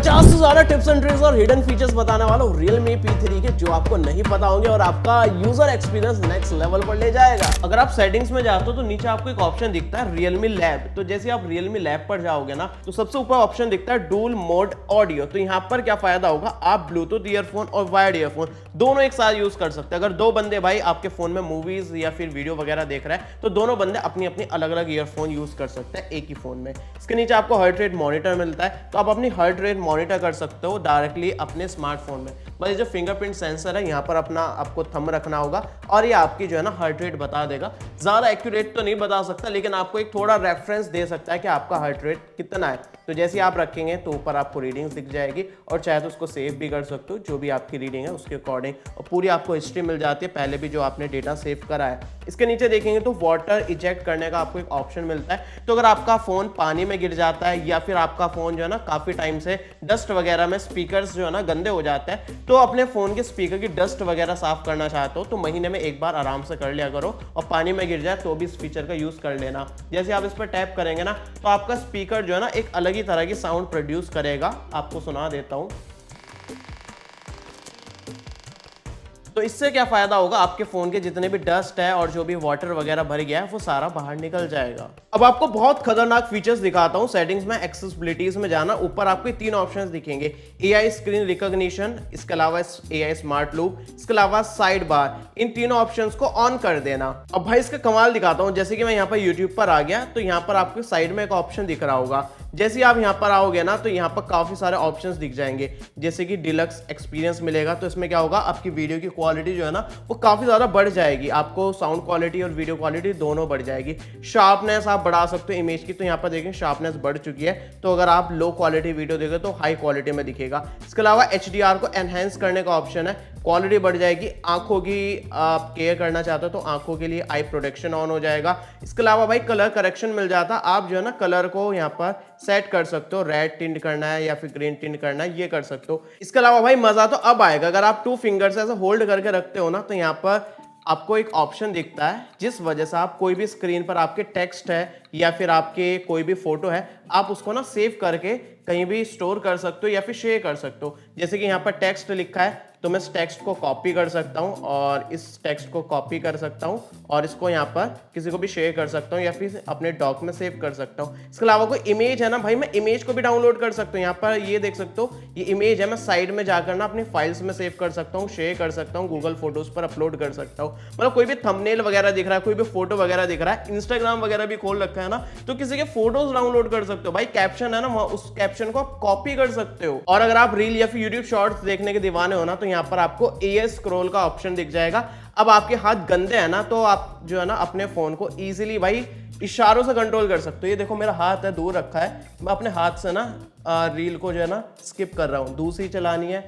50 से ज्यादा tips and tricks और हिडन फीचर्स बताने वाला हूँ Realme P3 के, जो आपको नहीं पता होंगे और आपका यूजर एक्सपीरियंस नेक्स्ट लेवल पर ले जाएगा। अगर आप सेटिंग्स में जाते हो तो नीचे आपको एक ऑप्शन दिखता है Realme Lab। तो जैसे आप Realme Lab पर जाओगे ना तो सबसे ऊपर ऑप्शन दिखता है डुअल मोड ऑडियो। तो यहाँ पर क्या फायदा होगा, आप ब्लूटूथ ईयरफोन और वायर्ड ईयरफोन दोनों एक साथ यूज कर सकते हैं। अगर दो बंदे भाई आपके फोन में मूवीज या फिर वीडियो वगैरह देख रहे हैं तो दोनों बंदे अपनी अपनी अलग अलग ईयरफोन यूज कर सकते हैं एक ही फोन में। इसके नीचे आपको हार्ट रेट मॉनिटर मिलता है, तो आप अपनी हार्ट रेट मॉनिटर कर सकते हो डायरेक्टली अपने स्मार्टफोन में। बस ये जो फिंगरप्रिंट सेंसर है यहाँ पर अपना आपको थंब रखना होगा और ये आपकी जो है ना हार्ट रेट बता देगा। ज्यादा एक्यूरेट तो नहीं बता सकता, लेकिन आपको एक थोड़ा रेफरेंस दे सकता है कि आपका हार्ट रेट कितना है। तो जैसे आप रखेंगे तो ऊपर आपको रीडिंग्स दिख जाएगी और चाहे तो उसको सेव भी कर सकते हो जो भी आपकी रीडिंग है उसके अकॉर्डिंग, और पूरी आपको हिस्ट्री मिल जाती है पहले भी जो आपने डेटा सेव करा है। इसके नीचे देखेंगे तो वाटर इजेक्ट करने का आपको एक ऑप्शन मिलता है। तो अगर आपका फोन पानी में गिर जाता है या फिर आपका फोन जो है ना काफी टाइम से डस्ट वगैरह में स्पीकर्स जो है ना गंदे हो जाते हैं, तो अपने फोन के स्पीकर की डस्ट वगैरह साफ करना चाहते हो तो महीने में एक बार आराम से कर लिया करो, और पानी में गिर जाए तो भी इस फीचर का यूज कर लेना। जैसे आप इस पर टैप करेंगे ना तो आपका स्पीकर जो है ना एक अलग ही तरह की साउंड प्रोड्यूस करेगा। आपको सुना देता हूं। तो इससे क्या फायदा होगा, आपके फोन के जितने भी डस्ट है और जो भी वाटर वगैरह भर गया है वो सारा बाहर निकल जाएगा। अब आपको बहुत खतरनाक फीचर्स दिखाता हूं। सेटिंग्स में एक्सेसिबिलिटीज में जाना, ऊपर आपको तीन ऑप्शंस दिखेंगे, AI स्क्रीन रिकॉग्निशन, इसके अलावा AI स्मार्ट लूप, इसके अलावा साइड बार। इन तीनों ऑप्शंस को ऑन कर देना। अब भाई इसका कमाल दिखाता हूं। जैसे कि मैं यहाँ पर यूट्यूब पर आ गया तो यहाँ पर आपको साइड में एक ऑप्शन दिख रहा होगा। जैसे ही आप यहाँ पर आओगे ना तो यहाँ पर काफी सारे ऑप्शंस दिख जाएंगे, जैसे कि डिलक्स एक्सपीरियंस मिलेगा। तो इसमें क्या होगा, आपकी वीडियो की क्वालिटी जो है ना वो काफी ज्यादा बढ़ जाएगी, आपको साउंड क्वालिटी और वीडियो क्वालिटी दोनों बढ़ जाएगी। शार्पनेस आप बढ़ा सकते हो इमेज की, तो यहाँ पर देखें शार्पनेस बढ़ चुकी है। तो अगर आप लो क्वालिटी वीडियो देखो तो हाई क्वालिटी में दिखेगा। इसके अलावा HDR को एनहेंस करने का ऑप्शन है, क्वालिटी बढ़ जाएगी। आंखों की आप केयर करना चाहते हो तो आंखों के लिए आई प्रोटेक्शन ऑन हो जाएगा। इसके अलावा भाई कलर करेक्शन मिल जाता, आप जो है ना कलर को यहाँ पर सेट कर सकते हो, रेड टिंट करना है या फिर ग्रीन टिंट करना है, ये कर सकते हो। इसके अलावा भाई मजा तो अब आएगा, अगर आप 2 फिंगर से ऐसे होल्ड करके रखते हो ना तो यहाँ पर आपको एक ऑप्शन दिखता है, जिस वजह से आप कोई भी स्क्रीन पर आपके टेक्स्ट है या फिर आपके कोई भी फोटो है, आप उसको ना सेव करके कहीं भी स्टोर कर सकते हो या फिर शेयर कर सकते हो। जैसे कि यहाँ पर टेक्स्ट लिखा है तो मैं इस टेक्स्ट को कॉपी कर सकता हूँ और इस टेक्स्ट को कॉपी कर सकता हूँ और इसको यहाँ पर किसी को भी शेयर कर सकता हूँ या फिर अपने डॉक में सेव कर सकता हूँ। इसके अलावा कोई इमेज है ना भाई, मैं इमेज को भी डाउनलोड कर सकता हूँ। यहाँ पर ये देख सकते हो, ये इमेज है, मैं साइड में जाकर ना अपनी फाइल्स में सेव कर सकता हूँ, शेयर कर सकता हूँ, गूगल फोटोज पर अपलोड कर सकता हूँ। मतलब कोई भी थंबनेल वगैरह दिख रहा है, कोई भी फोटो वगैरह दिख रहा है, इंस्टाग्राम वगैरह भी खोल रखा है ना तो किसी के फोटोज डाउनलोड कर सकते हो। भाई कैप्शन है ना, उस कैप्शन को आप कॉपी कर सकते हो। और अगर आप रील या फिर यूट्यूब शॉर्ट्स देखने के दीवाने हो ना तो यहाँ पर आपको स्क्रॉल का ऑप्शन दिख जाएगा। अब आपके हाथ गंदे हैं ना तो आप जो है ना अपने फोन को इजीली भाई इशारों से कंट्रोल कर सकते हो। ये देखो मेरा हाथ है, दूर रखा है, मैं अपने हाथ से ना रील को जो है ना स्किप कर रहा हूँ। दूसरी चलानी है,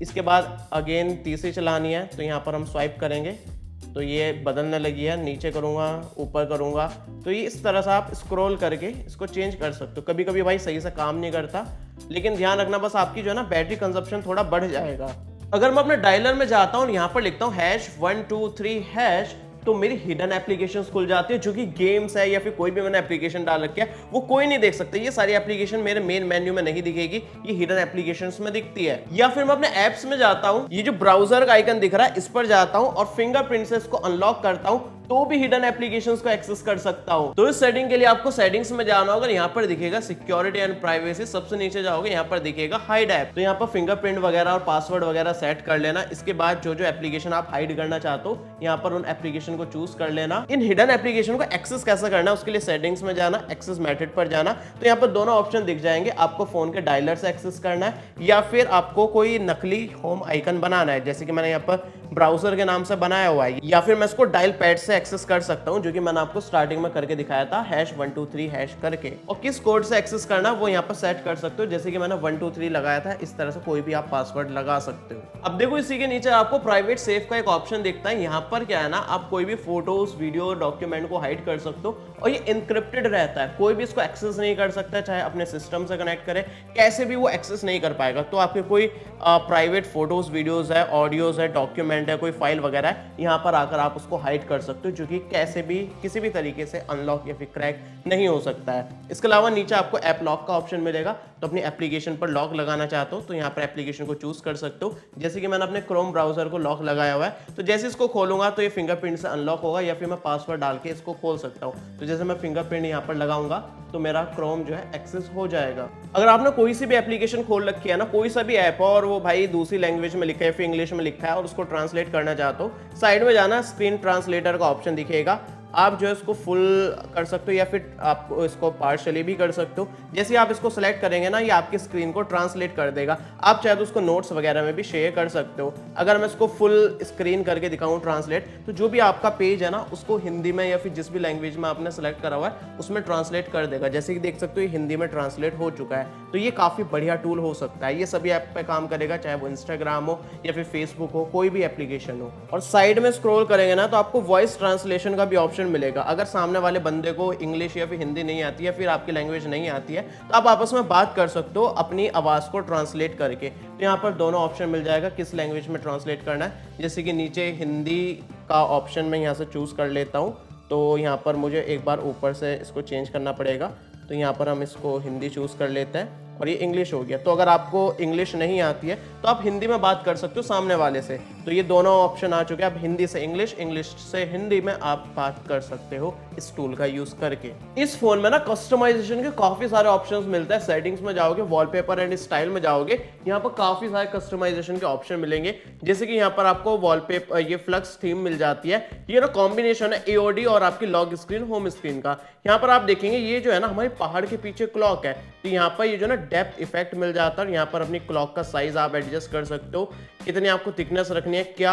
इसके बाद अगेन तीसरी चलानी है, तो यहाँ पर हम स्वाइप करेंगे तो ये बदलने लगी है, नीचे करूँगा ऊपर करूँगा, तो ये इस तरह से आप स्क्रॉल करके इसको चेंज कर सकते हो। कभी कभी भाई सही से काम नहीं करता, लेकिन ध्यान रखना बस आपकी जो है ना बैटरी कंजप्शन थोड़ा बढ़ जाएगा। अगर मैं अपने डायलर में जाता हूँ, यहाँ पर लिखता हूँ #123#, तो मेरी हिडन एप्लीकेशंस खुल जाती है, जो कि गेम्स है या फिर कोई भी मैंने एप्लीकेशन डाल रखी है वो कोई नहीं देख सकता। ये सारी एप्लीकेशन मेरे मेन मेन्यू में नहीं दिखेगी, ये हिडन एप्लीकेशंस में दिखती है। या फिर मैं अपने ऐप्स में जाता हूँ, ये जो ब्राउजर का आइकन दिख रहा है इस पर जाता हूँ और फिंगरप्रिंट से इसको अनलॉक करता हूँ तो भी हिडन एप्लीकेशंस को एक्सेस कर सकता हूं। तो इस सेटिंग के लिए आपको सेटिंग्स में जाना होगा, यहाँ पर दिखेगा सिक्योरिटी एंड प्राइवेसी, सबसे नीचे जाओगे यहाँ पर दिखेगा हाइड ऐप, तो यहाँ पर फिंगरप्रिंट वगैरह और पासवर्ड वगैरह सेट कर लेना। इसके बाद जो जो एप्लीकेशन आप हाइड करना चाहते हो यहाँ पर उन एप्लीकेशन को चूज कर लेना। इन हिडन एप्लीकेशन को एक्सेस कैसे करना है उसके लिए सेटिंग्स में जाना, एक्सेस मेथड पर जाना, तो यहाँ पर दोनों ऑप्शन दिख जाएंगे। आपको फोन के डायलर से एक्सेस करना है या फिर आपको कोई नकली होम आइकन बनाना है, जैसे कि मैंने यहाँ पर ब्राउजर के नाम से बनाया हुआ है, या फिर मैं इसको डायल पैड से एक्सेस कर सकता हूं, जो कि मैंने आपको स्टार्टिंग में करके दिखाया था #123# करके। और किस कोड से एक्सेस करना वो यहाँ पर सेट कर सकते हो, जैसे कि मैंने 123 लगाया था, इस तरह से कोई भी आप पासवर्ड लगा सकते हो। अब देखो इसी के नीचे आपको प्राइवेट सेव का एक ऑप्शन दिखता है। यहाँ पर क्या है ना, आप कोई भी फोटोज वीडियो डॉक्यूमेंट को हाइड कर सकते हो और ये इंक्रिप्टेड रहता है, कोई भी इसको एक्सेस नहीं कर सकता, चाहे अपने सिस्टम से कनेक्ट करे कैसे भी वो एक्सेस नहीं कर पाएगा। तो आपके कोई प्राइवेट फोटोज वीडियोज है, ऑडियोज है, डॉक्यूमेंट डॉक्यूमेंट है, कोई फाइल वगैरह है, यहाँ पर आकर आप उसको हाइड कर सकते हो, जो कि कैसे भी किसी भी तरीके से अनलॉक या फिर क्रैक नहीं हो सकता है। इसके अलावा नीचे आपको ऐप लॉक का ऑप्शन मिलेगा, तो अपनी एप्लीकेशन पर लॉक लगाना चाहते हो तो यहाँ पर एप्लीकेशन को चूज कर सकते हो। जैसे कि मैंने अपने क्रोम ब्राउजर को लॉक लगाया हुआ है, तो जैसे इसको खोलूंगा तो ये फिंगरप्रिंट से अनलॉक होगा या फिर मैं पासवर्ड डाल के इसको खोल सकता हूँ। तो जैसे मैं फिंगरप्रिंट यहाँ पर लगाऊंगा तो मेरा क्रोम जो है एक्सेस हो जाएगा। अगर आपने कोई सी भी एप्लीकेशन खोल रखी है ना, कोई सा भी ऐप और वो भाई दूसरी लैंग्वेज में लिखा है, फिर इंग्लिश में लिखा है और उसको ट्रांसलेट करना चाहते हो, साइड में जाना, स्क्रीन ट्रांसलेटर का ऑप्शन दिखेगा, आप जो है इसको फुल कर सकते हो या फिर आप इसको पार्शियली भी कर सकते हो। जैसे आप इसको सेलेक्ट करेंगे ना, ये आपकी स्क्रीन को ट्रांसलेट कर देगा। आप चाहे तो उसको नोट्स वगैरह में भी शेयर कर सकते हो। अगर मैं इसको फुल स्क्रीन करके दिखाऊं ट्रांसलेट, तो जो भी आपका पेज है ना उसको हिंदी में या फिर जिस भी लैंग्वेज में आपने सेलेक्ट करा हुआ है उसमें ट्रांसलेट कर देगा। जैसे कि देख सकते हो ये हिंदी में ट्रांसलेट हो चुका है। तो ये काफ़ी बढ़िया टूल हो सकता है, ये सभी ऐप पे काम करेगा, चाहे वो इंस्टाग्राम हो या फिर फेसबुक हो, कोई भी एप्लीकेशन हो। और साइड में स्क्रॉल करेंगे ना तो आपको वॉइस ट्रांसलेशन का भी ऑप्शन मिलेगा। अगर सामने वाले बंदे को इंग्लिश या फिर हिंदी नहीं आती है, फिर आपकी लैंग्वेज नहीं आती है, तो आप आपस में बात कर सकते हो अपनी आवाज़ को ट्रांसलेट करके। तो यहाँ पर दोनों ऑप्शन मिल जाएगा किस लैंग्वेज में ट्रांसलेट करना है। जैसे कि नीचे हिंदी का ऑप्शन मैं यहाँ से चूज़ कर लेता हूँ, तो यहाँ पर मुझे एक बार ऊपर से इसको चेंज करना पड़ेगा। तो यहाँ पर हम इसको हिंदी चूज़ कर लेते हैं और ये इंग्लिश हो गया। तो अगर आपको इंग्लिश नहीं आती है तो आप हिंदी में बात कर सकते हो सामने वाले से। तो ये दोनों ऑप्शन आ चुके हैं, आप हिंदी से इंग्लिश, इंग्लिश से हिंदी में आप बात कर सकते हो इस टूल का यूज करके। इस फोन में ना कस्टमाइजेशन के काफी सारे ऑप्शंस मिलते हैं। सेटिंग्स में जाओगे, वॉलपेपर एंड स्टाइल में जाओगे, यहाँ पर काफी सारे कस्टमाइजेशन के ऑप्शन मिलेंगे। जैसे कि यहाँ पर आपको वॉलपेपर, ये फ्लक्स थीम मिल जाती है। ये ना कॉम्बिनेशन है एओडी और आपकी लॉक स्क्रीन, होम स्क्रीन का। यहाँ पर आप देखेंगे ये जो है ना हमारे पहाड़ के पीछे क्लॉक है, तो यहाँ पर ये जो ना डेप्थ इफेक्ट मिल जाता है। और यहाँ पर अपनी क्लॉक का साइज आप एडजस्ट कर सकते हो, कितनी आपको थिकनेस रखनी है, क्या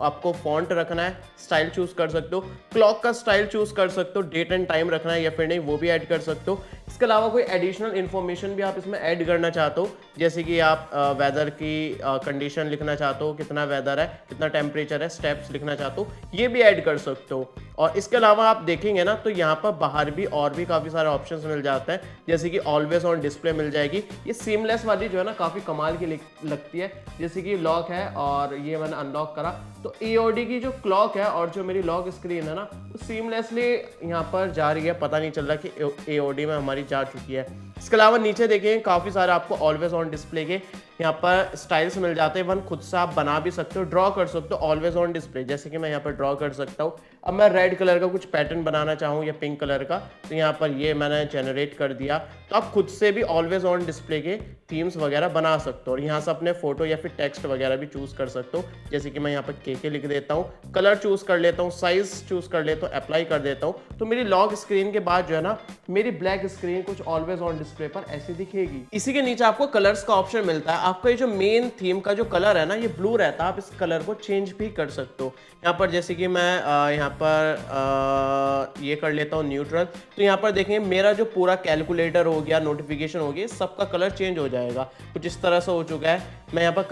आपको फॉन्ट रखना है, स्टाइल चूज कर सकते हो, क्लॉक का स्टाइल चूज कर सकते हो, डेट एंड टाइम रखना है या फिर नहीं वो भी ऐड कर सकते हो। इसके अलावा कोई एडिशनल इन्फॉर्मेशन भी आप इसमें ऐड करना चाहते हो, जैसे कि आप वेदर की कंडीशन लिखना चाहते हो, कितना वेदर है, कितना टेम्परेचर है, स्टेप्स लिखना चाहते हो, ये भी ऐड कर सकते हो। और इसके अलावा आप देखेंगे ना तो यहाँ पर बाहर भी और भी काफ़ी सारे ऑप्शंस मिल जाते हैं, जैसे कि ऑलवेज ऑन डिस्प्ले मिल जाएगी। ये सीमलेस वाली जो है ना काफ़ी कमाल की लगती है। जैसे कि लॉक है और ये मैंने अनलॉक करा, तो एओडी की जो क्लॉक है और जो मेरी लॉक स्क्रीन है ना वो सीमलेसली यहाँ पर जा रही है, पता नहीं चल रहा कि एओडी में हमारी जा चुकी है। इसके अलावा नीचे देखिए काफ़ी सारे आपको ऑलवेज ऑन डिस्प्ले के यहाँ पर स्टाइल्स मिल जाते हैं। वन खुद से आप बना भी सकते हो, ड्रॉ कर सकते हो ऑलवेज ऑन डिस्प्ले। जैसे कि मैं यहाँ पर ड्रॉ कर सकता हूँ। अब मैं रेड कलर का कुछ पैटर्न बनाना चाहूँ या पिंक कलर का, तो यहाँ पर ये मैंने जनरेट कर दिया। तो आप खुद से भी ऑलवेज ऑन डिस्प्ले के थीम्स वगैरह बना सकते हो और यहाँ से अपने फोटो या फिर टेक्स्ट वगैरह भी चूज कर सकते हो। जैसे कि मैं यहाँ पर के लिख देता हूँ, कलर चूज कर लेता हूँ, साइज चूज कर लेता हूँ, अप्लाई कर देता हूँ। तो मेरी लॉक स्क्रीन के बाद जो है ना मेरी ब्लैक स्क्रीन कुछ ऑलवेज ऑन डिस्प्ले पर ऐसी दिखेगी। इसी के नीचे आपको कलर्स का ऑप्शन मिलता है। आपका ये जो मेन थीम का जो कलर है ना ये ब्लू रहता है, आप इस कलर को चेंज भी कर सकते हो। यहाँ पर जैसे कि मैं यहाँ पर ये कर लेता हूँ न्यूट्रल, तो यहाँ पर देखेंगे मेरा जो पूरा कैलकुलेटर हो गया, नोटिफिकेशन हो गया, सबका कलर चेंज हो जाएगा। कुछ इस तरह से हो चुका है। मैं यहाँ पर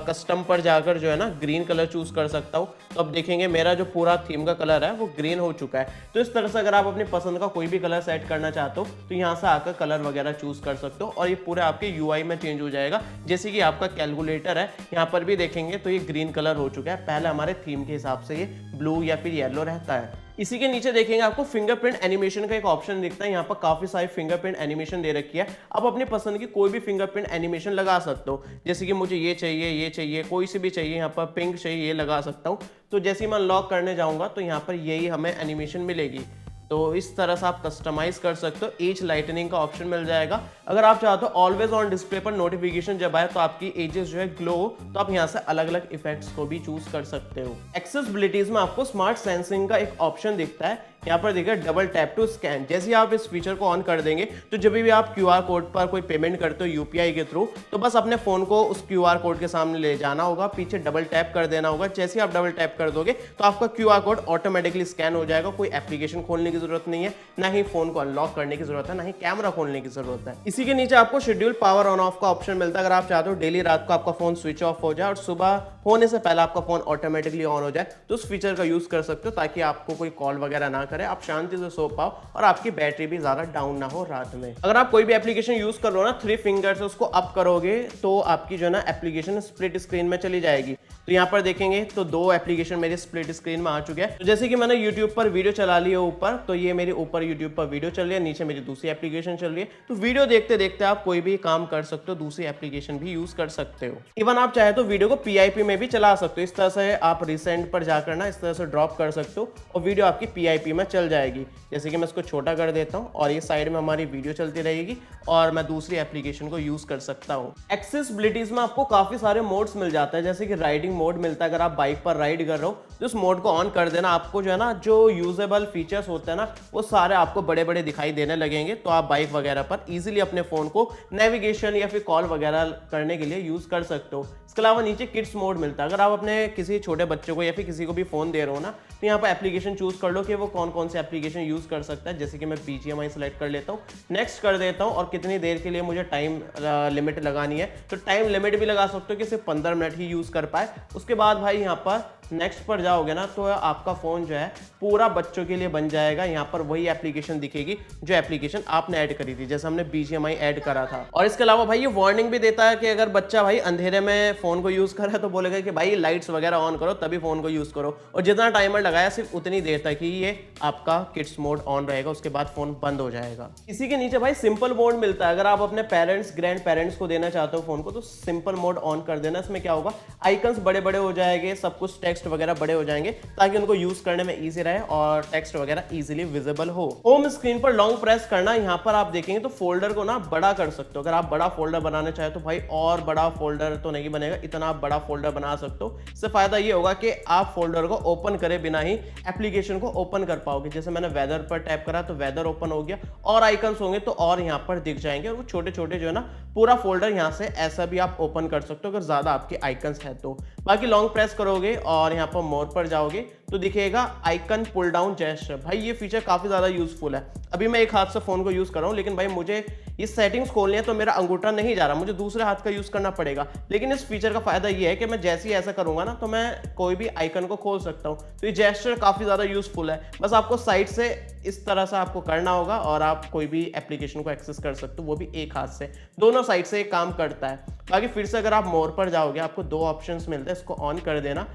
कस्टम पर जाकर जो है ना ग्रीन कलर चूज कर सकता हूँ। तो अब देखेंगे मेरा जो पूरा थीम का कलर है वो ग्रीन हो चुका है। तो इस तरह से अगर आप अपनी पसंद का कोई भी कलर सेट करना चाहते हो तो यहाँ से आकर कलर वगैरह चूज कर सकते हो और ये पूरे आपके यूआई में चेंज हो जाएगा। जैसे कि आपका कैलकुलेटर है, यहाँ पर भी देखेंगे तो ये ग्रीन कलर हो चुका है। पहले हमारे थीम के हिसाब से ये ब्लू या फिर येलो रहता है। इसी के नीचे देखेंगे आपको फिंगरप्रिंट एनिमेशन का एक ऑप्शन दिखता है। यहाँ पर काफी सारी फिंगरप्रिंट एनिमेशन दे रखी है। आप अपनी पसंद की कोई भी फिंगरप्रिंट एनिमेशन लगा सकते हो। जैसे कि मुझे ये चाहिए, कोई सी भी चाहिए, यहाँ पर पिंक चाहिए, ये लगा सकता हूँ। तो जैसे ही मैं अनलॉक करने जाऊंगा तो यहाँ पर यही हमें एनिमेशन मिलेगी। तो इस तरह से आप कस्टमाइज कर सकते हो। एज लाइटनिंग का ऑप्शन मिल जाएगा। अगर आप चाहते हो ऑलवेज ऑन डिस्प्ले पर नोटिफिकेशन जब आए तो आपकी एजेस जो है ग्लो, तो आप यहाँ से अलग अलग इफेक्ट्स को भी चूज कर सकते हो। एक्सेसिबिलिटीज में आपको स्मार्ट सेंसिंग का एक ऑप्शन दिखता है। यहाँ पर देखिए डबल टैप टू स्कैन। जैसे ही आप इस फीचर को ऑन कर देंगे तो जब भी आप क्यूआर कोड पर कोई पेमेंट करते हो यूपीआई के थ्रू, तो बस अपने फोन को उस क्यूआर कोड के सामने ले जाना होगा, पीछे डबल टैप कर देना होगा। जैसे ही आप डबल टैप कर दोगे तो आपका क्यूआर कोड ऑटोमेटिकली स्कैन हो जाएगा। कोई एप्लीकेशन खोलने की जरूरत नहीं है, ना ही फोन को अनलॉक करने की जरूरत है, ना ही कैमरा खोलने की जरूरत है। इसी के नीचे आपको शेड्यूल पावर ऑन ऑफ का ऑप्शन मिलता है। अगर आप चाहते हो डेली रात को आपका फोन स्विच ऑफ हो जाए और सुबह होने से पहले आपका फोन ऑटोमेटिकली ऑन हो जाए, तो उस फीचर का यूज कर सकते हो ताकि आपको कोई कॉल वगैरह ना करे, आप शांति से सो पाओ और आपकी बैटरी भी ज़्यादा डाउन ना हो रात में। अगर आप कोई भी एप्लीकेशन यूज़ कर लो ना, 3 फिंगर से उसको अप करोगे तो आपकी जो है ना एप्लीकेशन स्प्लिट स्क्रीन में चली जाएगी। तो यहाँ पर देखेंगे तो 2 एप्लीकेशन मेरी स्प्लिट स्क्रीन में आ चुके हैं। तो जैसे कि मैंने YouTube पर वीडियो चला ली है ऊपर, तो ये मेरी ऊपर YouTube पर वीडियो चल रही है, नीचे मेरी दूसरी एप्लीकेशन चल रही है। तो वीडियो देखते देखते आप कोई भी काम कर सकते हो, दूसरी एप्लीकेशन भी यूज कर सकते हो। इवन आप चाहे तो वीडियो को PIP में भी चला सकते हो। इस तरह से आप रिसेंट पर जाकर ना इस तरह से ड्रॉप कर सकते हो और वीडियो आपकी PIP में चल जाएगी। जैसे कि मैं इसको छोटा कर देता हूँ और ये साइड में हमारी वीडियो चलती रहेगी और मैं दूसरी एप्लीकेशन को यूज कर सकता हूँ। एक्सेसिबिलिटीज में आपको काफी सारे मोड्स मिल जाते हैं, जैसे कि राइडिंग मोड मिलता है। अगर आप बाइक पर राइड कर रहे हो तो उस मोड को ऑन कर देना, आपको जो है ना जो यूजेबल फीचर्स होते हैं ना वो सारे आपको बड़े बड़े दिखाई देने लगेंगे। तो आप बाइक वगैरह पर इजीली अपने फोन को नेविगेशन या फिर कॉल वगैरह करने के लिए यूज कर सकते हो। इसके अलावा नीचे किड्स मोड मिलता है। अगर आप अपने किसी छोटे बच्चों को या फिर किसी को भी फोन दे रहे हो ना, तो यहाँ पर एप्लीकेशन चूज कर लो कि वो कौन कौन से एप्लीकेशन यूज कर सकता है। जैसे कि मैं BGMI सेलेक्ट कर लेता हूँ, नेक्स्ट कर देता हूँ और कितनी देर के लिए मुझे टाइम लिमिट लगानी है, तो टाइम लिमिट भी लगा सकते हो कि सिर्फ 15 मिनट ही यूज कर पाए। उसके बाद भाई यहाँ पर नेक्स्ट पर जाओगे ना तो आपका फोन जो है पूरा बच्चों के लिए बन जाएगा। यहाँ पर वही एप्लीकेशन दिखेगी जो एप्लीकेशन आपने ऐड करी थी, जैसे हमने BGMI ऐड करा था। और इसके अलावा भाई ये वार्निंग भी देता है कि अगर बच्चा भाई अंधेरे में फोन को यूज कर रहा है तो बोलेगा कि भाई लाइट्स वगैरह ऑन करो तभी फोन को यूज करो, और जितना टाइमर लगाया सिर्फ उतनी देर तक ही ये आपका किड्स मोड ऑन रहेगा, उसके बाद फोन बंद हो जाएगा। इसी के नीचे भाई सिंपल मोड मिलता है। अगर आप अपने पेरेंट्स ग्रैंड पेरेंट्स को देना चाहते हो फोन को तो सिंपल मोड ऑन कर देना। इसमें क्या होगा, आइकन्स बड़े बड़े हो जाएंगे, सब कुछ टेक्स्ट वगैरह बड़े हो जाएंगे ताकि उनको यूज करने में इजी रहे और टेक्स्ट वगैरह इजीली विजिबल हो। होम स्क्रीन पर लॉन्ग प्रेस करना, यहाँ पर आप देखेंगे तो फोल्डर को ना बड़ा कर सकते हो। अगर आप बड़ा फोल्डर बनाना चाहे तो भाई और बड़ा फोल्डर तो नहीं बनेगा, इतना आप बड़ा फोल्डर बना सकते हो। इससे फायदा ये होगा कि आप फोल्डर को ओपन करे बिना ही एप्लीकेशन को ओपन कर पाओगे। जैसे मैंने वेदर पर टैप करा तो वेदर ओपन हो गया, और आइकन्स होंगे तो और यहाँ पर दिख जाएंगे, और वो छोटे छोटे जो है ना पूरा फोल्डर यहाँ से ऐसा भी आप ओपन कर सकते हो अगर ज्यादा आपके आइकन्स है तो। बाकी लॉन्ग प्रेस करोगे और यहाँ पर मोर पर जाओगे तो दिखेगा आइकन पुल डाउन जेस्चर। भाई ये फीचर काफी ज्यादा यूजफुल है। अभी मैं एक हाथ से फोन को यूज कर रहा हूँ, लेकिन भाई मुझे ये सेटिंग्स खोलनी है तो मेरा अंगूठा नहीं जा रहा, मुझे दूसरे हाथ का यूज करना पड़ेगा। लेकिन इस फीचर का फायदा ये है कि मैं जैसे ही ऐसा करूंगा ना तो मैं कोई भी आइकन को खोल सकता हूँ। तो ये जेस्चर काफी ज्यादा यूजफुल है। बस आपको साइड से इस तरह से आपको करना होगा और आप कोई भी एप्लीकेशन को एक्सेस कर सकते हो, वो भी एक हाथ से। दोनों साइड से काम करता है। बाकी फिर से अगर आप मोर पर जाओगे आपको 2 ऑप्शंस मिलते हैं, इसको ऑन कर देना,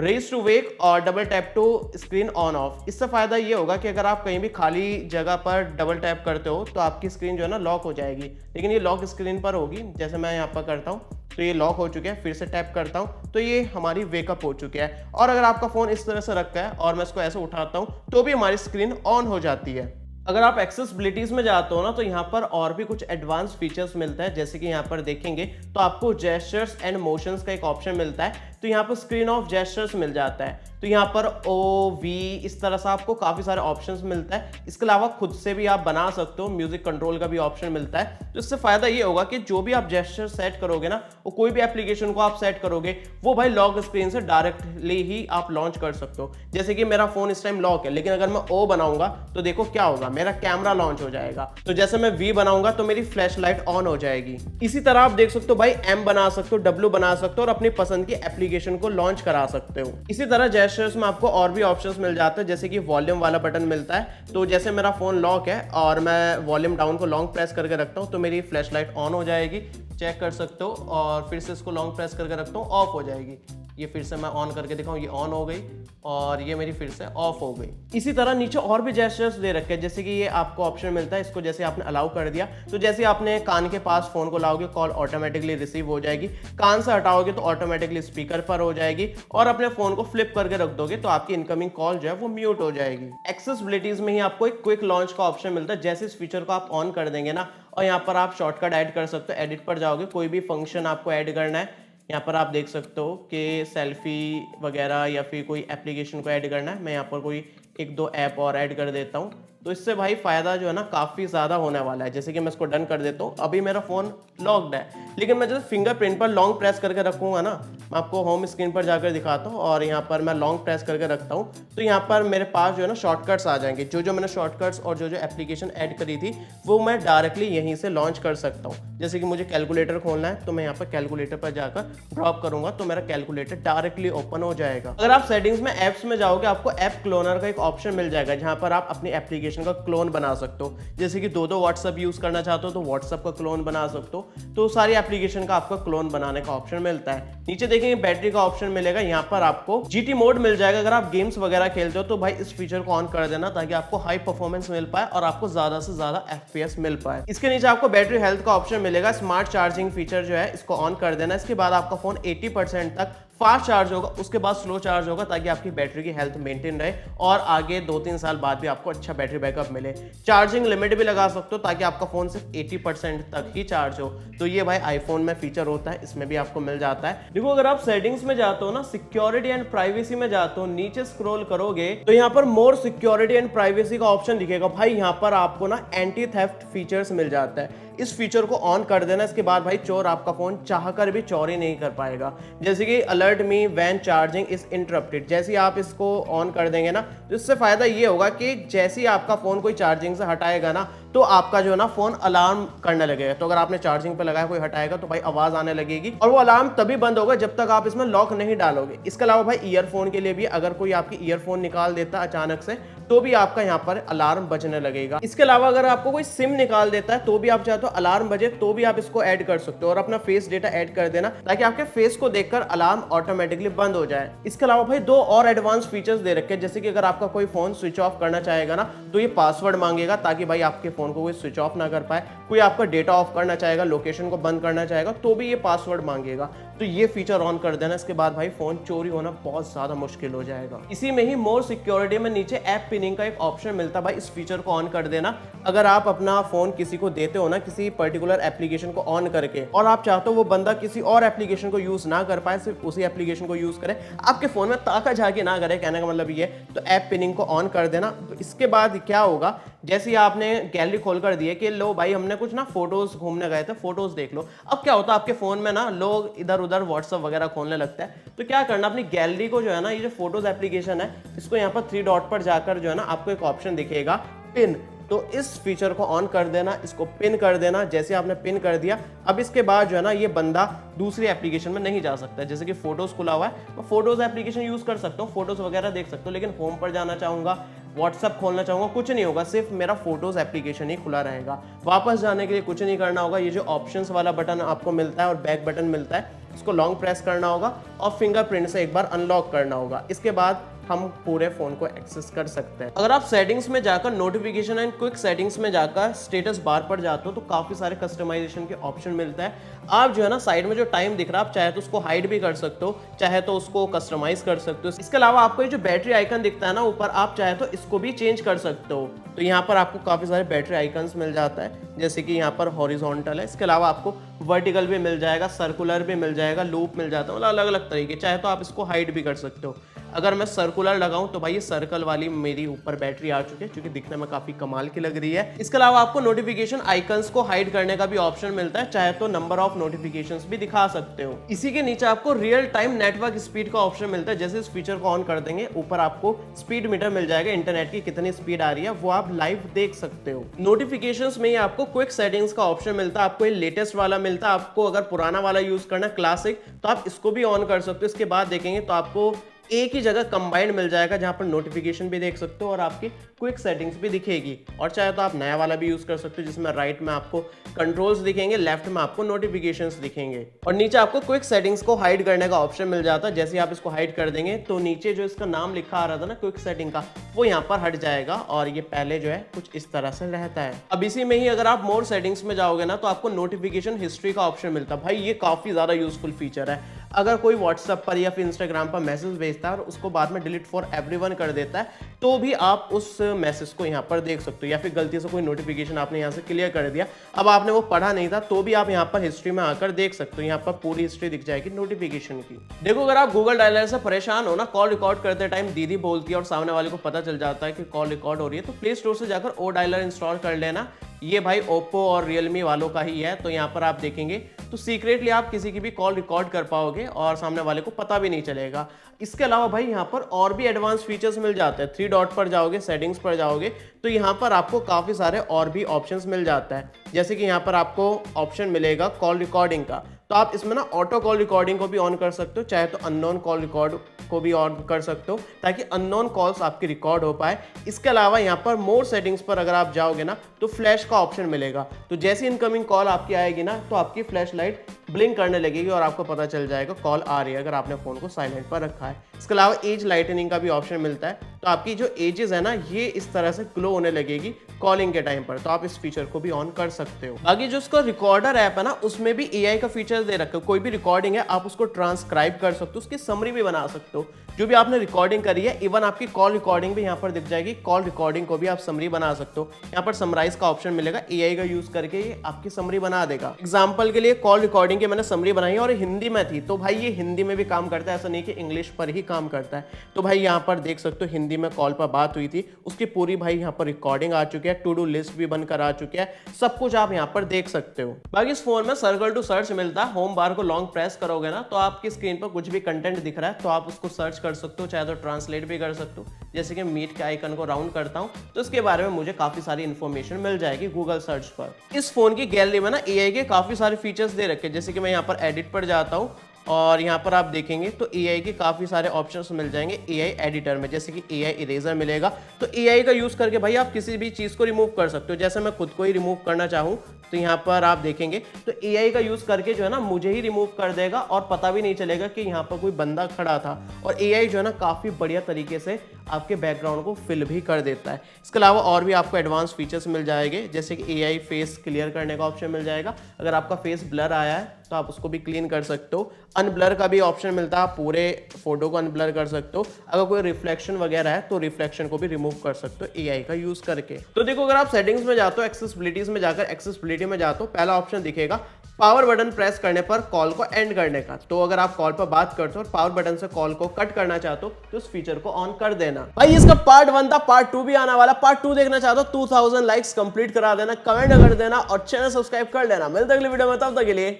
रेज टू वेक और double tap to screen on off. इससे फायदा ये होगा कि अगर आप कहीं भी खाली जगह पर डबल टैप करते हो तो आपकी स्क्रीन जो है ना लॉक हो जाएगी, लेकिन ये लॉक स्क्रीन पर होगी। जैसे मैं यहाँ पर करता हूँ तो ये लॉक हो चुका है, फिर से टैप करता हूँ तो ये हमारी वेकअप हो चुका है। और अगर आपका फोन इस तरह से रखा है और मैं इसको ऐसे उठाता हूँ तो भी हमारी स्क्रीन ऑन हो जाती है। अगर आप एक्सेसिबिलिटीज में जाते हो ना तो यहाँ पर और भी कुछ एडवांस फीचर्स मिलता है। जैसे कि यहाँ पर देखेंगे तो आपको जेस्चर्स एंड मोशंस का एक ऑप्शन मिलता है, तो यहाँ पर स्क्रीन ऑफ जेस्चर्स मिल जाता है। तो यहाँ पर OV इस तरह से आपको काफी सारे ऑप्शंस मिलता है। इसके अलावा खुद से भी आप बना सकते हो, म्यूजिक कंट्रोल का भी ऑप्शन मिलता है। तो इससे फायदा ये होगा कि जो भी आप जेस्चर सेट करोगे ना, वो कोई भी एप्लीकेशन को आप सेट करोगे वो भाई लॉक स्क्रीन से डायरेक्टली ही आप लॉन्च कर सकते हो। जैसे कि मेरा फोन इस टाइम लॉक है, लेकिन अगर मैं O बनाऊंगा तो देखो क्या होगा, मेरा कैमरा लॉन्च हो जाएगा। तो जैसे मैं V बनाऊंगा तो मेरी फ्लैश लाइट ऑन हो जाएगी। इसी तरह आप देख सकते हो भाई M बना सकते हो, W बना सकते हो और अपनी पसंद की एप्लीकेशन को लॉन्च करा सकते हो। इसी तरह जेस्चर्स में आपको और भी ऑप्शंस मिल जाते हैं, जैसे कि वॉल्यूम वाला बटन मिलता है। तो जैसे मेरा फोन लॉक है और मैं वॉल्यूम डाउन को लॉन्ग प्रेस करके रखता हूँ तो मेरी फ्लैश लाइट ऑन हो जाएगी, चेक कर सकते हो। और फिर से इसको लॉन्ग प्रेस करके रखता हूँ, ऑफ हो जाएगी। ये फिर से मैं ऑन करके दिखाऊं, ये ऑन हो गई और ये मेरी फिर से ऑफ हो गई। इसी तरह नीचे और भी जेस्चर्स दे रखे हैं, जैसे कि ये आपको ऑप्शन मिलता है, इसको जैसे आपने अलाउ कर दिया तो जैसे आपने कान के पास फोन को लाओगे कॉल ऑटोमेटिकली रिसीव हो जाएगी, कान से हटाओगे तो ऑटोमेटिकली स्पीकर पर हो जाएगी, और अपने फोन को फ्लिप करके रख दोगे तो आपकी इनकमिंग कॉल जो है वो म्यूट हो जाएगी। एक्सेसिबिलिटीज में ही आपको एक क्विक लॉन्च का ऑप्शन मिलता है। जैसे इस फीचर को आप ऑन कर देंगे ना और यहाँ पर आप शॉर्टकट ऐड कर सकते हो, एडिट पर जाओगे, कोई भी फंक्शन आपको ऐड करना है, यहाँ पर आप देख सकते हो कि सेल्फी वगैरह या फिर कोई एप्लीकेशन को ऐड करना है, मैं यहाँ पर कोई 1-2 ऐप और ऐड कर देता हूँ। तो इससे भाई फायदा जो है ना काफी ज्यादा होने वाला है। जैसे कि मैं इसको डन कर देता हूँ, अभी मेरा फोन लॉक्ड है, लेकिन मैं जैसे फिंगरप्रिंट पर लॉन्ग प्रेस करके रखूंगा ना मैं आपको होम स्क्रीन पर जाकर दिखाता हूँ और यहाँ पर मैं लॉन्ग प्रेस करके रखता हूँ तो यहाँ पर मेरे पास जो है ना शॉर्टकट्स आ जाएंगे। जो मैंने शॉर्टकट्स और जो एप्लीकेशन ऐड करी थी वो मैं डायरेक्टली यहीं से लॉन्च कर सकता हूँ। जैसे कि मुझे कैलकुलेटर खोलना है तो मैं यहाँ पर कैलकुलेटर पर जाकर ड्रॉप करूंगा तो मेरा कैलकुलेटर डायरेक्टली ओपन हो जाएगा। अगर आप सेटिंग्स में ऐप्स में जाओगे आपको ऐप क्लोनर का एक ऑप्शन मिल जाएगा जहां पर आप अपनी एप्लीकेशन का क्लोन बना सकते हो। जैसे कि दो व्हाट्सएप यूज करना चाहते हो तो व्हाट्सएप का क्लोन बना सकते हो। तो सारी एप्लीकेशन का आपका क्लोन बनाने का ऑप्शन मिलता है। नीचे देखेंगे बैटरी का ऑप्शन मिलेगा, यहाँ पर आपको जीटी मोड मिल जाएगा। अगर आप गेम्स वगैरह खेलते हो तो भाई इस फीचर को ऑन कर देना ताकि आपको हाई परफॉर्मेंस मिल पाए और आपको ज्यादा से ज्यादा FPS मिल पाए। इसके नीचे आपको बैटरी हेल्थ का ऑप्शन मिलेगा। स्मार्ट चार्जिंग फीचर जो है इसको ऑन कर देना। इसके बाद आपका फोन 80% तक फास्ट चार्ज होगा, उसके बाद स्लो चार्ज होगा ताकि आपकी बैटरी की हेल्थ मेंटेन रहे और आगे 2-3 साल बाद भी आपको अच्छा बैटरी बैकअप मिले। चार्जिंग लिमिट भी लगा सकते हो ताकि आपका फोन सिर्फ 80% तक ही चार्ज हो। तो ये भाई आईफोन में फीचर होता है, इसमें भी आपको मिल जाता है। देखो अगर आप सेटिंग्स में जाते हो ना, सिक्योरिटी एंड प्राइवेसी में जाते हो, नीचे स्क्रॉल करोगे तो यहाँ पर मोर सिक्योरिटी एंड प्राइवेसी का ऑप्शन दिखेगा। भाई यहाँ पर आपको ना एंटी थेफ्ट फीचर्स मिल जाता है। इस फीचर को ऑन कर देना। इसके बाद भाई चोर आपका फोन चाहकर भी चोरी नहीं कर पाएगा। जैसे कि alert me when charging is interrupted, जैसे आप इसको ऑन कर देंगे ना तो इससे फायदा ये होगा कि जैसे ही आपका फोन कोई चार्जिंग से हटाएगा ना तो आपका जो है ना फोन अलार्म करने लगेगा। तो अगर आपने चार्जिंग पे लगाया कोई हटाएगा तो भाई आवाज आने लगेगी और वो अलार्म तभी बंद होगा जब तक आप इसमें लॉक नहीं डालोगे। इसके अलावा भाई ईयरफोन के लिए भी अगर कोई आपकी ईयरफोन निकाल देता अचानक से तो भी आपका यहाँ पर अलार्म बजने लगेगा। इसके अलावा अगर आपको कोई सिम निकाल देता है तो भी आप चाहते हो अलार्म बजे तो भी आप इसको ऐड कर सकते हो और अपना फेस डेटा ऐड कर देना ताकि आपके फेस को देखकर अलार्म ऑटोमेटिकली बंद हो जाए। इसके अलावा भाई दो और एडवांस फीचर्स दे रखे हैं। जैसे कि अगर आपका कोई फोन स्विच ऑफ करना चाहेगा ना तो ये पासवर्ड मांगेगा ताकि भाई आपके फोन को कोई स्विच ऑफ ना कर पाए। कोई आपका डेटा ऑफ करना चाहेगा, लोकेशन को बंद करना चाहेगा तो भी ये पासवर्ड मांगेगा। तो ये फीचर ऑन कर देना। इसके बाद भाई फोन चोरी होना बहुत ज्यादा मुश्किल हो जाएगा। इसी में ही मोर सिक्योरिटी में नीचे ऐप पिनिंग का एक ऑप्शन मिलता है। भाई इस फीचर को ऑन कर देना। अगर आप अपना फोन किसी को देते हो ना किसी पर्टिकुलर एप्लीकेशन को ऑन करके और आप चाहते हो वो बंदा किसी और एप्लीकेशन को यूज ना कर पाए, सिर्फ उसी एप्लीकेशन को यूज करे, आपके फोन में ताका झाकी ना करे, कहने का मतलब ये, तो ऐप पिनिंग को ऑन कर देना। तो इसके बाद क्या होगा, जैसे ही आपने गैलरी खोल कर दिए कि लो भाई हमने कुछ ना फोटोज घूमने गए थे, फोटोज देख लो। अब क्या होता है आपके फोन में ना लोग इधर उधर व्हाट्सएप वगैरह खोलने लगता है। तो क्या करना, अपनी गैलरी को जो है ना, ये जो फोटोज एप्लीकेशन है इसको यहाँ पर 3 डॉट पर जाकर जो है ना आपको एक ऑप्शन दिखेगा पिन। तो इस फीचर को ऑन कर देना, इसको पिन कर देना। जैसे आपने पिन कर दिया अब इसके बाद जो है ना ये बंदा दूसरी एप्लीकेशन में नहीं जा सकता। जैसे कि फोटोज खुला हुआ है, मैं फोटोज एप्लीकेशन यूज कर सकता हूँ, फोटोज वगैरह देख सकता हूँ, लेकिन होम पर जाना चाहूंगा, व्हाट्सएप खोलना चाहूंगा, कुछ नहीं होगा, सिर्फ मेरा फोटोज एप्लीकेशन ही खुला रहेगा। वापस जाने के लिए कुछ नहीं करना होगा। ये जो ऑप्शंस वाला बटन आपको मिलता है और बैक बटन मिलता है, इसको लॉन्ग प्रेस करना होगा और फिंगरप्रिंट से एक बार अनलॉक करना होगा। इसके बाद हम पूरे फोन को एक्सेस कर सकते हैं। अगर आप सेटिंग्स में जाकर नोटिफिकेशन एंड क्विक सेटिंग्स में जाकर स्टेटस बार पर जाते हो तो काफी सारे कस्टमाइजेशन के ऑप्शन मिलता है। आप जो है ना साइड में जो टाइम दिख रहा है, आप चाहे तो उसको हाइड भी कर सकते हो, चाहे तो उसको कस्टमाइज कर सकते हो। इसके अलावा आपको ये जो बैटरी आइकन दिखता है ना ऊपर, आप चाहे तो इसको भी चेंज कर सकते हो। तो यहाँ पर आपको काफी सारे बैटरी आइकन्स मिल जाता है, जैसे कि यहाँ पर हॉरिजॉन्टल है, इसके अलावा आपको वर्टिकल भी मिल जाएगा, सर्कुलर भी मिल जाएगा, लूप मिल जाता है, मतलब अलग अलग तरीके। चाहे तो आप इसको हाइड भी कर सकते हो। अगर मैं सर्कुलर लगाऊं तो भाई ये सर्कल वाली मेरी ऊपर बैटरी आ चुकी है, क्योंकि दिखने में काफी कमाल की लग रही है। इसके अलावा आपको नोटिफिकेशन आइकन्स को हाइड करने का भी ऑप्शन मिलता है, चाहे तो नंबर ऑफ नोटिफिकेशंस भी दिखा सकते हो। इसी के नीचे आपको रियल टाइम नेटवर्क स्पीड का ऑप्शन मिलता है। जैसे इस फीचर को ऑन कर देंगे, ऊपर आपको स्पीड मीटर मिल जाएगा, इंटरनेट की कितनी स्पीड आ रही है वो आप लाइव देख सकते हो। नोटिफिकेशंस में ही आपको क्विक सेटिंग्स का ऑप्शन मिलता है, आपको ये लेटेस्ट वाला मिलता है। आपको अगर पुराना वाला यूज करना है क्लासिक, तो आप इसको भी ऑन कर सकते हो। इसके बाद देखेंगे तो आपको एक ही जगह कंबाइंड मिल जाएगा, जहां पर नोटिफिकेशन भी देख सकते हो और आपकी क्विक सेटिंग्स भी दिखेगी। और चाहे तो आप नया वाला भी यूज कर सकते हो, जिसमें राइट में आपको कंट्रोल्स दिखेंगे, लेफ्ट में आपको नोटिफिकेशंस दिखेंगे और नीचे आपको क्विक सेटिंग्स को हाइड करने का ऑप्शन मिल जाता है। जैसे आप इसको हाइड कर देंगे तो नीचे जो इसका नाम लिखा आ रहा था ना क्विक सेटिंग का, वो यहाँ पर हट जाएगा और ये पहले जो है कुछ इस तरह से रहता है। अब इसी में ही अगर आप मोर सेटिंग्स में जाओगे ना तो आपको नोटिफिकेशन हिस्ट्री का ऑप्शन मिलता है। भाई ये काफी ज्यादा यूजफुल फीचर है। अगर कोई व्हाट्सएप पर या फिर इंस्टाग्राम पर मैसेज भेजता है और उसको बाद में डिलीट फॉर एवरीवन कर देता है, तो भी आप उस मैसेज को यहाँ पर देख सकते हो। या फिर गलती से कोई नोटिफिकेशन आपने यहाँ से क्लियर कर दिया, अब आपने वो पढ़ा नहीं था, तो भी आप यहाँ पर हिस्ट्री में आकर देख सकते हो। यहाँ पर पूरी हिस्ट्री दिख जाएगी नोटिफिकेशन की। देखो अगर आप गूगल डायलर से परेशान हो ना, कॉल रिकॉर्ड करते टाइम दीदी बोलती है और सामने वाले को पता चल जाता है कि कॉल रिकॉर्ड हो रही है, तो प्ले स्टोर से जाकर ओ डायलर इंस्टॉल कर लेना। ये भाई ओप्पो और रियलमी वालों का ही है। तो यहाँ पर आप देखेंगे तो सीक्रेटली आप किसी की भी कॉल रिकॉर्ड कर पाओगे और सामने वाले को पता भी नहीं चलेगा। इसके अलावा भाई यहाँ पर और भी एडवांस फीचर्स मिल जाते हैं। 3 डॉट पर जाओगे, सेटिंग्स पर जाओगे तो यहाँ पर आपको काफ़ी सारे और भी ऑप्शंस मिल जाता है। जैसे कि यहाँ पर आपको ऑप्शन मिलेगा कॉल रिकॉर्डिंग का, तो आप इसमें ना ऑटो कॉल रिकॉर्डिंग को भी ऑन कर सकते हो, चाहे तो अननोन कॉल रिकॉर्ड को भी ऑन कर सकते हो ताकि अननोन कॉल्स आपकी रिकॉर्ड हो पाए। इसके अलावा यहाँ पर मोर सेटिंग्स पर अगर आप जाओगे ना तो फ्लैश का ऑप्शन मिलेगा, तो जैसी इनकमिंग कॉल आपकी आएगी ना तो आपकी फ्लैश लाइट ब्लिंक करने लगेगी और आपको पता चल जाएगा कॉल आ रही है अगर आपने फोन को साइलेंट पर रखा है। इसके अलावा एज लाइटनिंग का भी ऑप्शन मिलता है, तो आपकी जो एजेस है ना ये इस तरह से ग्लो होने लगेगी कॉलिंग के टाइम पर, तो आप इस फीचर को भी ऑन कर सकते हो। बाकी जो उसका रिकॉर्डर ऐप है ना उसमें भी एआई का फीचर दे रखा है। कोई भी रिकॉर्डिंग है आप उसको ट्रांसक्राइब कर सकते हो, उसकी समरी भी बना सकते हो जो भी आपने रिकॉर्डिंग करी है। इवन आपकी कॉल रिकॉर्डिंग भी यहाँ पर दिख जाएगी, कॉल रिकॉर्डिंग को भी आप समरी बना सकते हो। यहाँ पर समराइज का ऑप्शन मिलेगा, एआई का यूज करके ये आपकी समरी बना देगा। एग्जाम्पल के लिए कॉल रिकॉर्डिंग की मैंने समरी बनाई और हिंदी में थी, तो भाई ये हिंदी में भी काम करता है, ऐसा नहीं कि इंग्लिश पर ही काम करता है। तो भाई यहाँ पर देख सकते हो हिंदी में कॉल पर बात हुई थी, उसकी पूरी भाई यहाँ पर रिकॉर्डिंग आ चुकी है, टू डू लिस्ट भी बनकर आ चुकी है, सब कुछ आप यहाँ पर देख सकते हो। बाकी इस फोन में सर्कल टू सर्च मिलता है। होम बार को लॉन्ग प्रेस करोगे ना तो आपकी स्क्रीन पर कुछ भी कंटेंट दिख रहा है तो आप उसको सर्च कर सकते हो, चाहे तो ट्रांसलेट भी कर सकते हो। जैसे कि मीट के आइकन को राउंड करता हूँ तो इसके बारे में मुझे काफी सारी इंफॉर्मेशन मिल जाएगी गूगल सर्च पर। इस फोन की गैलरी में ना एआई के काफी सारे फीचर्स दे रखे हैं। जैसे कि मैं यहाँ पर एडिट पर जाता हूँ और यहाँ पर आप देखेंगे तो एआई के काफ़ी सारे ऑप्शंस मिल जाएंगे एआई एडिटर में। जैसे कि एआई इरेजर मिलेगा, तो एआई का यूज़ करके भाई आप किसी भी चीज़ को रिमूव कर सकते हो। जैसे मैं खुद को ही रिमूव करना चाहूँ तो यहाँ पर आप देखेंगे तो एआई का यूज़ करके जो है ना मुझे ही रिमूव कर देगा और पता भी नहीं चलेगा कि यहाँ पर कोई बंदा खड़ा था। और एआई जो है ना काफ़ी बढ़िया तरीके से आपके बैकग्राउंड को फिल भी कर देता है। इसके अलावा और भी आपको एडवांस फीचर्स मिल जाएंगे, जैसे कि एआई फेस क्लियर करने का ऑप्शन मिल जाएगा। अगर आपका फेस ब्लर आया है तो आप उसको भी क्लीन कर सकते हो। अनब्लर का भी ऑप्शन मिलता है, आप पूरे फोटो को अनब्लर कर सकते हो। अगर कोई रिफ्लेक्शन वगैरह है तो रिफ्लेक्शन को भी रिमूव कर सकते हो एआई का यूज करके। तो देखो अगर आप सेटिंग्स में जाते हो, एक्सेसिबिलिटीज में जाकर एक्सेसिबिलिटी में जाते हो, पहला ऑप्शन दिखेगा पावर बटन प्रेस करने पर कॉल को एंड करने का। तो अगर आप कॉल पर बात करते हो और पावर बटन से कॉल को कट करना चाहते हो तो इस फीचर को ऑन कर देना। भाई इसका पार्ट 1 था, पार्ट 2 भी आने वाला। पार्ट 2 देखना चाहते हो 2000 लाइक्स कंप्लीट करा देना, कमेंट कर देना और चैनल सब्सक्राइब कर लेना। मिलते अगली वीडियो में, तब तक के लिए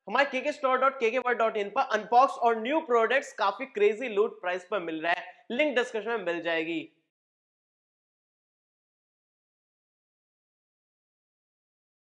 हमारे kkstore.kkworld.in पर अनबॉक्स और न्यू प्रोडक्ट्स काफी क्रेजी लूट प्राइस पर मिल रहा है, लिंक डिस्क्रिप्शन में मिल जाएगी।